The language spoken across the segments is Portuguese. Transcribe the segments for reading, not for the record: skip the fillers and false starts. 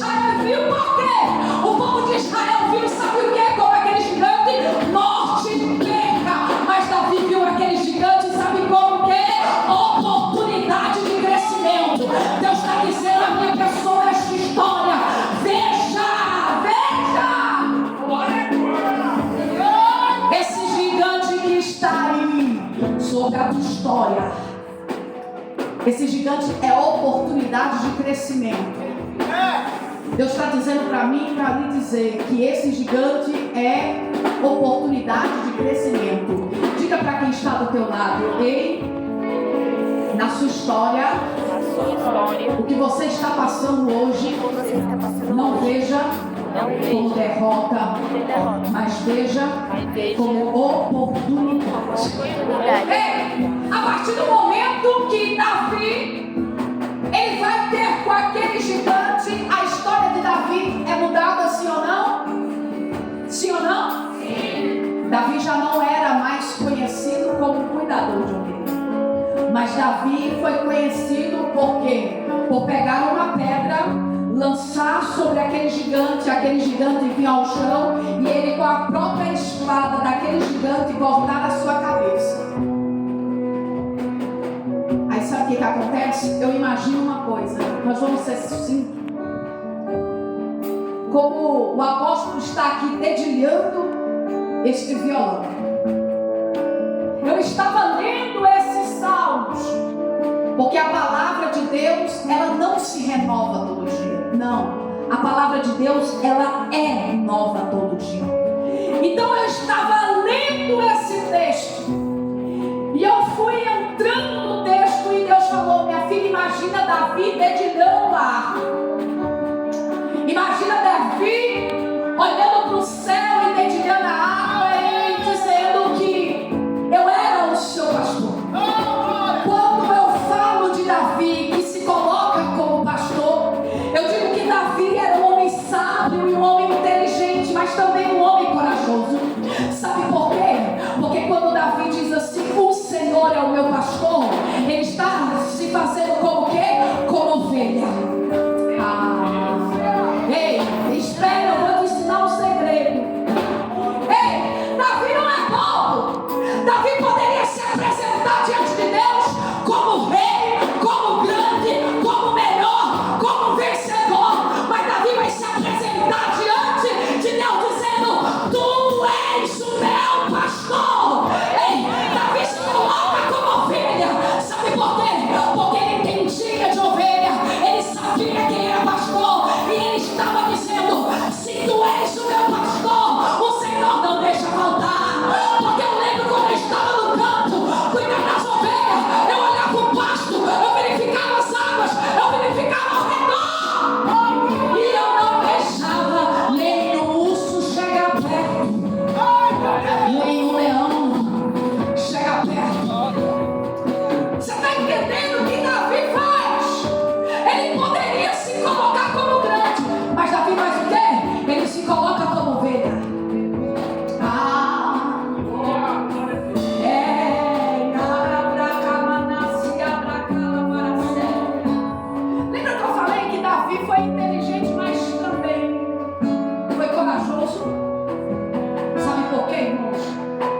Israel viu por quê? O povo de Israel viu, sabe o que? Como aquele gigante mortifica. Mas Davi viu aquele gigante, sabe como que? Oportunidade de crescimento. Deus está dizendo a minha pessoa esta história. Veja. Esse gigante que está aí sobre a tua história. Esse gigante é oportunidade de crescimento. Deus está dizendo para mim e para lhe dizer que esse gigante é oportunidade de crescimento. Diga para quem está do teu lado: ei, na sua história, o que você está passando hoje, não veja como derrota, mas veja como oportunidade. A partir do momento que Davi ele vai ter com aquele gigante, a história de Davi é mudada, sim ou não? Sim ou não? Sim. Davi já não era mais conhecido como cuidador de ovelha, mas Davi foi conhecido por quê? Por pegar uma pedra, lançar sobre aquele gigante vir ao chão e ele com a própria espada daquele gigante cortar a sua cabeça. Aí sabe o que acontece? Eu imagino uma coisa, nós vamos ser sucintos. Como o apóstolo está aqui dedilhando este violão. Eu estava lendo esses salmos, porque a palavra de Deus, ela não se renova todo dia. Não, a palavra de Deus, ela é nova todo dia. Então eu estava lendo esse texto e eu fui entrando no texto e Deus falou: minha filha, imagina Davi dedilhando a harpa. Imagina Davi olhando para o céu e dedilhando a harpa e dizendo que eu era o seu pastor. Quando eu falo de Davi que se coloca como pastor, eu digo que Davi era um homem sábio e um homem inteligente, mas também um homem corajoso. Sabe por quê? Porque quando Davi diz assim: o Senhor é o meu pastor, ele está se fazendo como o quê? Como ovelha. Ei, espera, eu vou te ensinar um segredo. Ei, Davi não é bobo. Davi poderia se apresentar diante de Deus como rei, como grande, como melhor, como vencedor. Mas Davi vai se apresentar diante de Deus dizendo: tu és o meu pastor. Ei, Davi se coloca como ovelha. Sabe por quê? Porque ele entendia de ovelha. Ele sabia quem era pastor. E ele estava dizendo: se tu és o meu pastor, o Senhor não deixa faltar. Porque eu lembro quando eu estava no campo, cuidando das ovelhas, eu olhava o pasto, eu verificava as águas, eu verificava ao redor. E eu não deixava nem o urso chegar perto, nem o leão chegar perto. Você está entendendo o que Davi faz? Ele poderia se colocar como grande, mas Davi faz o quê? Ele se coloca como ovelha. Lembra que eu falei que Davi foi inteligente, mas também foi corajoso? Sabe por quê, irmãos?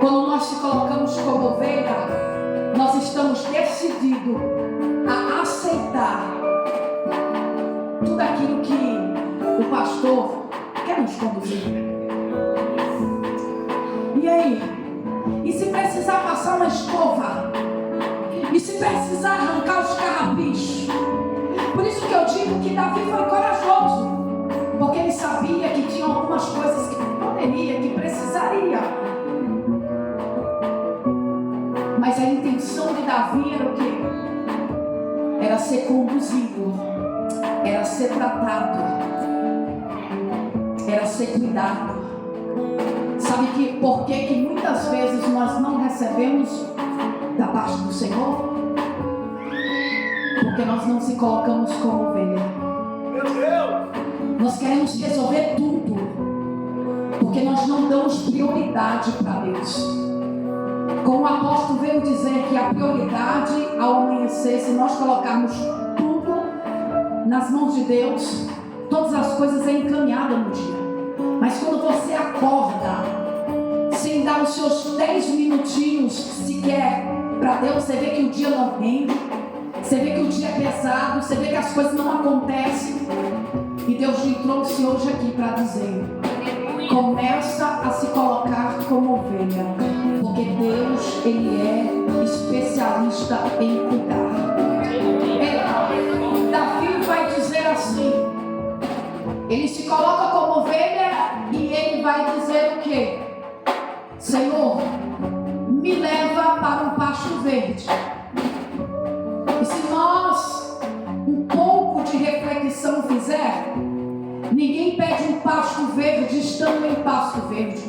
Quando nós se colocamos como ovelha, nós estamos decididos a aceitar tudo aquilo que o pastor quer nos conduzir. E aí? E se precisar passar uma escova? E se precisar arrancar os carrapichos? Por isso que eu digo que Davi foi corajoso, porque ele sabia que tinha algumas coisas que poderia, que precisaria. Mas a intenção de Davi era o quê? Era ser conduzido, era ser tratado, era ser cuidado. Sabe por que muitas vezes nós não recebemos da parte do Senhor? Porque nós não se colocamos como ovelha. Meu Deus! Nós queremos resolver tudo, porque nós não damos prioridade para Deus. Como o apóstolo veio dizer que a prioridade ao amanhecer, se nós colocarmos tudo nas mãos de Deus, todas as coisas é encaminhada no dia. Mas quando você acorda, sem dar os seus 10 minutinhos sequer para Deus, você vê que o dia não rende, você vê que o dia é pesado, você vê que as coisas não acontecem. E Deus lhe trouxe hoje aqui para dizer: começa a se colocar como ovelha, porque Deus, Ele é especialista em cuidar. Davi vai dizer assim, ele se coloca como ovelha e ele vai dizer o quê? Senhor, me leva para um pasto verde. E se nós um pouco de reflexão fizer, ninguém pede um pasto verde estando em pasto verde.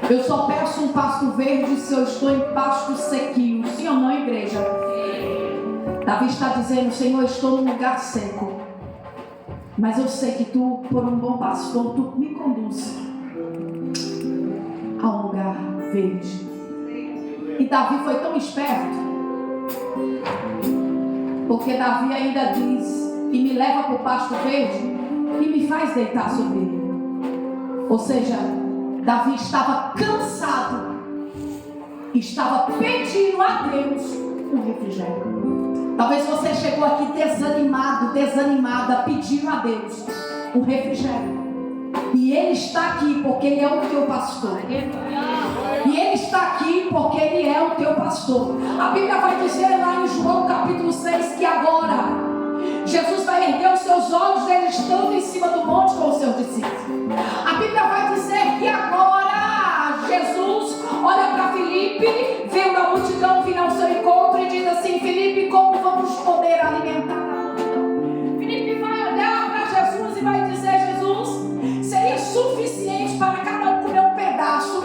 Eu só peço um pasto verde se eu estou em pasto sequinho. Sim ou não, igreja? Davi está dizendo: Senhor, eu estou num lugar seco, mas eu sei que tu, por um bom pastor, tu me conduz a um lugar verde. E Davi foi tão esperto, porque Davi ainda diz: e me leva para o pasto verde e me faz deitar sobre ele. Ou seja, Davi estava cansado, estava pedindo a Deus um refrigério. Talvez você chegou aqui desanimado, desanimada, pedindo a Deus um refrigério. E Ele está aqui porque Ele é o teu pastor. E Ele está aqui porque Ele é o teu pastor. A Bíblia vai dizer lá em João capítulo 6 que agora Jesus vai erguer os seus olhos, Ele estando em cima do monte com os seus discípulos. A Bíblia vai dizer que agora Jesus olha para Filipe, vendo a multidão vir ao seu encontro e diz assim: Filipe, como vamos poder alimentar? Filipe vai olhar para Jesus e vai dizer: Jesus, seria suficiente para cada um comer um pedaço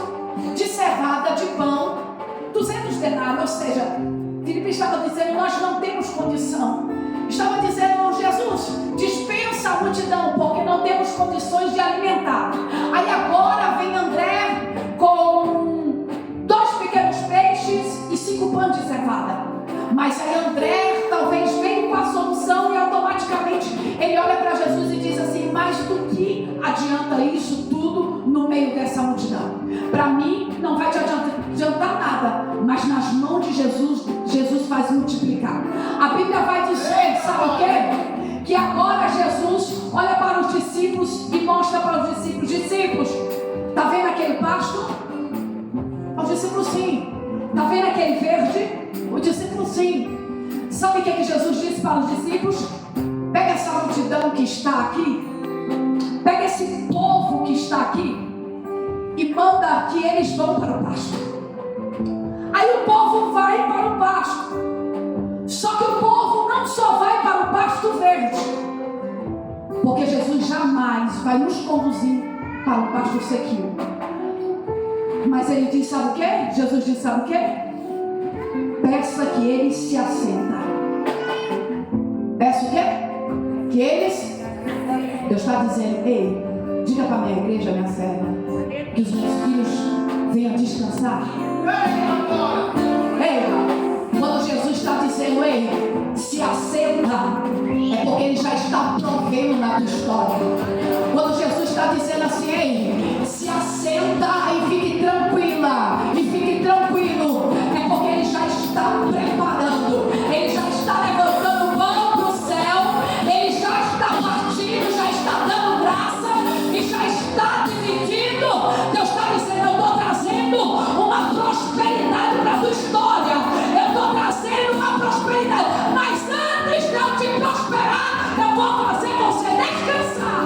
de cevada, de pão, 200 denários. Ou seja, Filipe estava dizendo: nós não temos condição. Estava dizendo: Jesus, dispensa a multidão, porque não temos condições de alimentar. Aí agora vem André com 2 pequenos peixes e 5 pães de cevada. Mas aí André talvez veio com a solução e automaticamente ele olha para Jesus e diz assim: mas do que adianta isso tudo no meio dessa multidão? Para mim não vai te adiantar nada, mas nas mãos de Jesus, Jesus faz multiplicar. A Bíblia vai dizer, sabe o quê? Que agora Jesus olha para os discípulos e mostra para os discípulos: discípulos, está vendo aquele pasto? Os discípulos sim. Está vendo aquele verde? O discípulo sim. Sabe o que Jesus disse para os discípulos? Pega essa multidão que está aqui, pega esse povo que está aqui e manda que eles vão para o pasto. Aí o povo vai para o pasto. Só que o povo não só vai para o pasto verde, porque Jesus jamais vai nos conduzir para o pasto sequinho. Mas ele diz, sabe o que? Jesus diz, sabe o que? Peça que eles se assentem. Peça o quê? Que eles... Deus está dizendo: ei, diga para a minha igreja, minha serva, que os meus filhos venham descansar. Ei, quando Jesus está dizendo: ei, se assenta, é porque Ele já está provendo na tua história. Quando Jesus está dizendo assim: ei, se assenta e fique tranquila, e fique tranquilo, é porque Ele já está preparando, Ele já está levantando mão para o céu, Ele já está partindo, já está dando graça e já está dividindo. Deus está dizendo: eu estou trazendo uma prosperidade para a tua história, eu estou trazendo uma prosperidade, mas antes de eu te prosperar, eu vou fazer você descansar.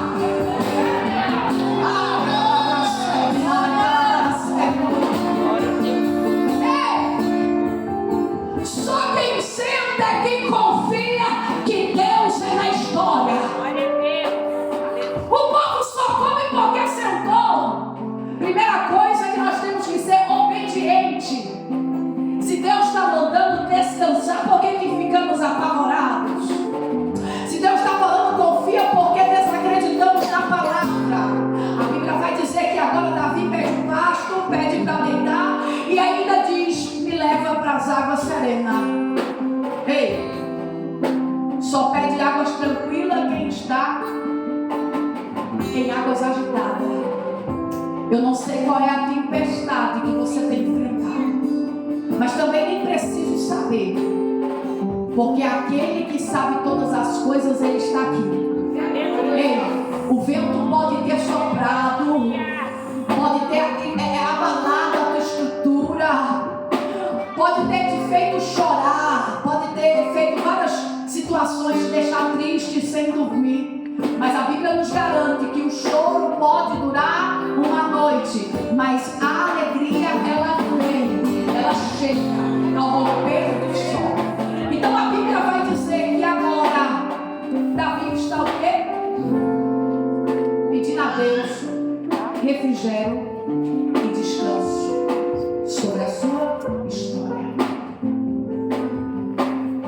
em águas agitadas. Eu não sei qual é a tempestade que você tem enfrentado, mas também nem preciso saber, porque aquele que sabe todas as coisas, Ele está aqui. Ei, o vento pode ter soprado, pode ter abalado a tua estrutura, pode ter te feito chorar, pode ter feito várias situações te deixar triste, sem dormir. Mas a Bíblia nos garante que o choro pode durar uma noite, mas a alegria, ela vem, ela chega ao romper do sol. Então a Bíblia vai dizer que agora Davi está o quê? Pedindo a Deus refrigério e descanso sobre a sua história.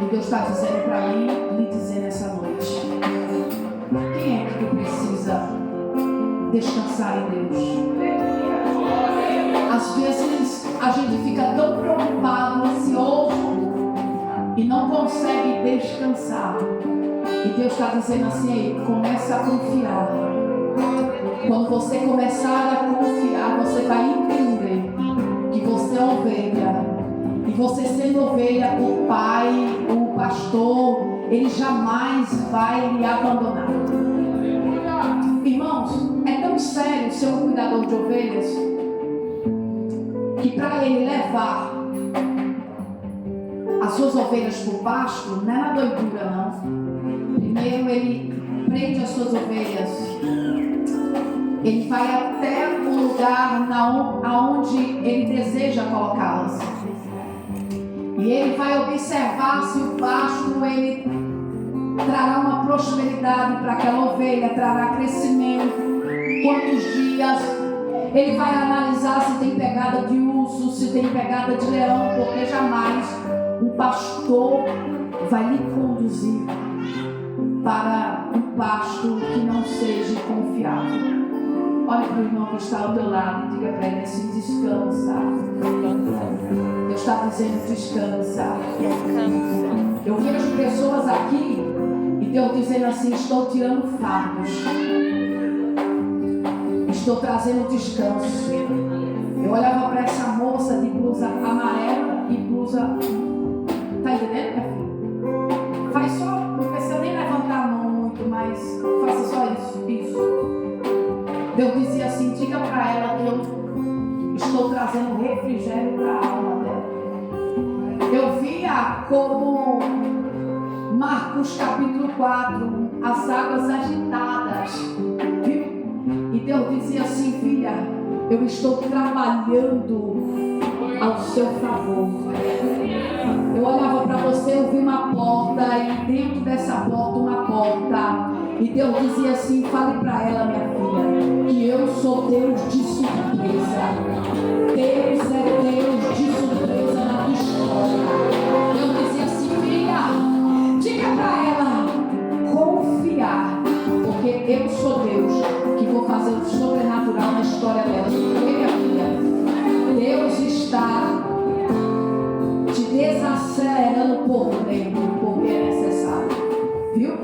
E Deus está dizendo para mim, lhe dizer nessa noite: quem é que precisa descansar em Deus? Às vezes a gente fica tão preocupado, ansioso e não consegue descansar. E Deus está dizendo assim: comece a confiar. Quando você começar a confiar, você vai entender que você é ovelha. E você sendo ovelha, o pai, o pastor, ele jamais vai lhe abandonar. Irmãos, é tão sério ser um cuidador de ovelhas que para ele levar as suas ovelhas para o pasto não é na doidura, não. Primeiro ele prende as suas ovelhas, ele vai até o lugar aonde ele deseja colocá-las, e ele vai observar se o pasto ele trará uma prosperidade para aquela ovelha, trará crescimento, quantos dias. Ele vai analisar se tem pegada de urso, se tem pegada de leão, porque jamais o pastor vai lhe conduzir para um pasto que não seja confiável. Olha para o irmão que está ao teu lado e diga para ele assim: descansa. Deus está dizendo: descansa. Eu vejo pessoas aqui e Deus dizendo assim: estou tirando fardos, estou trazendo descanso. Eu olhava para essa moça de blusa amarela e blusa. Tá entendendo, minha filha? Faz só, não precisa nem levantar a mão muito, mas faça só isso. Deus dizia assim: diga para ela que eu estou trazendo refrigério para a alma dela. Eu via como Marcos capítulo 4, as águas agitadas, viu? E Deus dizia assim: filha, eu estou trabalhando ao seu favor. Eu olhava para você, eu vi uma porta, e dentro dessa porta, uma porta. E Deus dizia assim: fale para ela, minha filha, que eu sou Deus de surpresa. Deus é Deus de surpresa na tua história. Deus dizia assim: filha, diga para ela confiar, porque eu sou Deus que vou fazer o sobrenatural na história dela. Porque, minha filha, Deus está te desacelerando por dentro, porque é necessário, viu?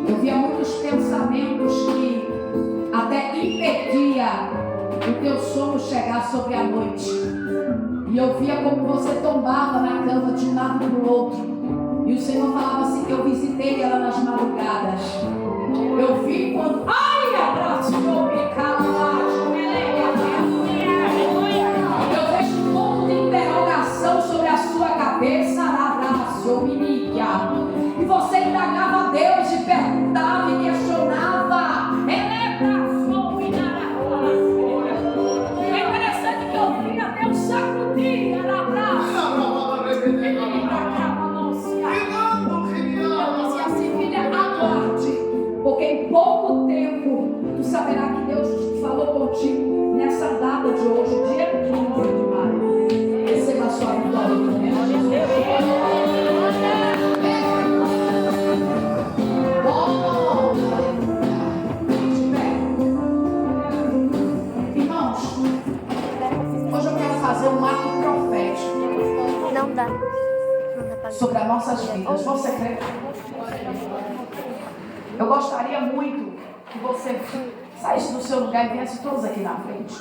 Eu via muitos pensamentos que até impedia o teu sono chegar sobre a noite. E eu via como você tombava na cama de um lado para o outro. E o Senhor falava assim: eu visitei ela nas madrugadas. Eu vi quando... Ai, abraço, meu pecado, eu vejo um ponto de interrogação sobre a sua cabeça, abraço, e você indagava a Deus e perguntava e questionava. É interessante que eu vi a Deus sacudir, porque em pouco tempo tu saberá que Deus falou contigo nessa data de hoje, dia 15 de maio. Receba a sua vitória em nome de Jesus. Irmãos, hoje eu quero fazer um ato profético. Não dá. Sobre as nossas vidas. Você crê? Eu gostaria muito que você Saísse do seu lugar e viesse todos aqui na frente.